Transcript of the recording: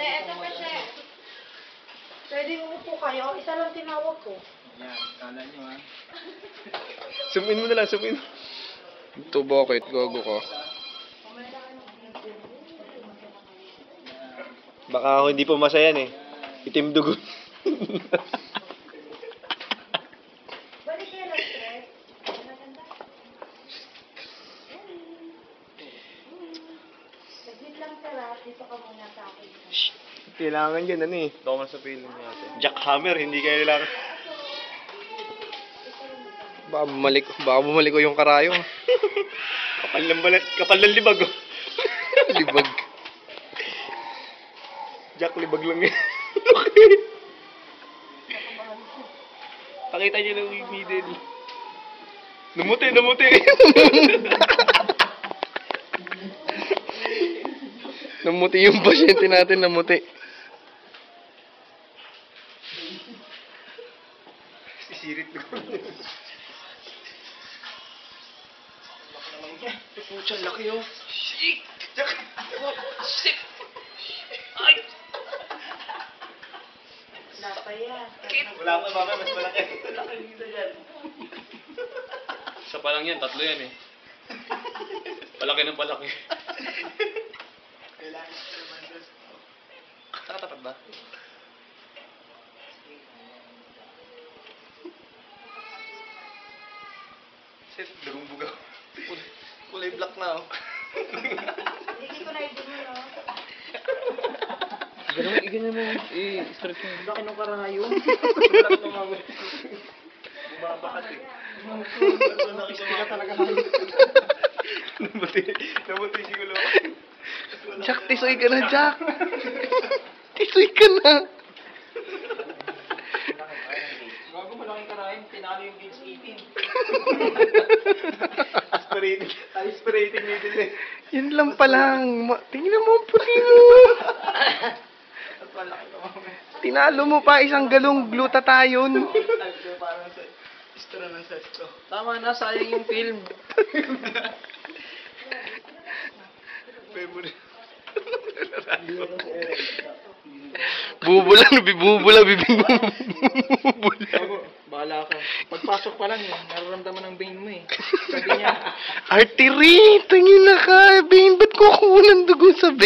Eto kasi. Pwede umupo kayo? Isa lang tinawag ko. Yan, kala nyo ha. Zoom in mo na lang, zoom in. Ito bakit? Gago ka. Baka ako hindi pumasa yan eh. Itim dugo. Balik kayo lang, stress. Maganda. Saglit lang sila. Dito ka muna sa akin. Kailangan yan, ano eh. Doon sa feeling natin. Jackhammer, hindi kailangan. Baka bumalik ko yung karayong. Kapal ng libag. Oh. Libag. Jack, libag lang yan. Pakita niyo ng middle. Namuti. Namuti yung pasyente natin, namuti. Sisirit ko. Pucha, laki oh. Shit! Shit! Ay! Wala pa yan. Wala pa, baba, mas malaki. Laki dito dyan. Isa pa lang yan, 3 yan eh. Palaki ng palaki. Kailangan sa naman. Nakatapat ba? Shit, dugong bugaw. Kulay black na oh. Hindi ko na idin mo, no? Ganun mo. Stretch mo. Laki ng karayo. Bumabakat eh. Nakikita talaga. Namuti siguro. Jack, tisoy ka na, Jack. Tisoy ka na. Bago malaking karayo, tinalo yung gauge 18. Aspirating needle eh. Yan lang pa lang. Tingnan mo ang puti mo. At malaki ka mamaya. Tinalo mo pa isang galong glutathione. Parang sa istra ng sesto. Tama na, sayang yung film. Memory. Bubula, bibing mo. Bubula. Bahala ka. Pagpasok pa lang, nararamdaman ng vein mo eh. Sabi niya, Artery, tingin na ka. Bain, ba't kukuha ng dugo sa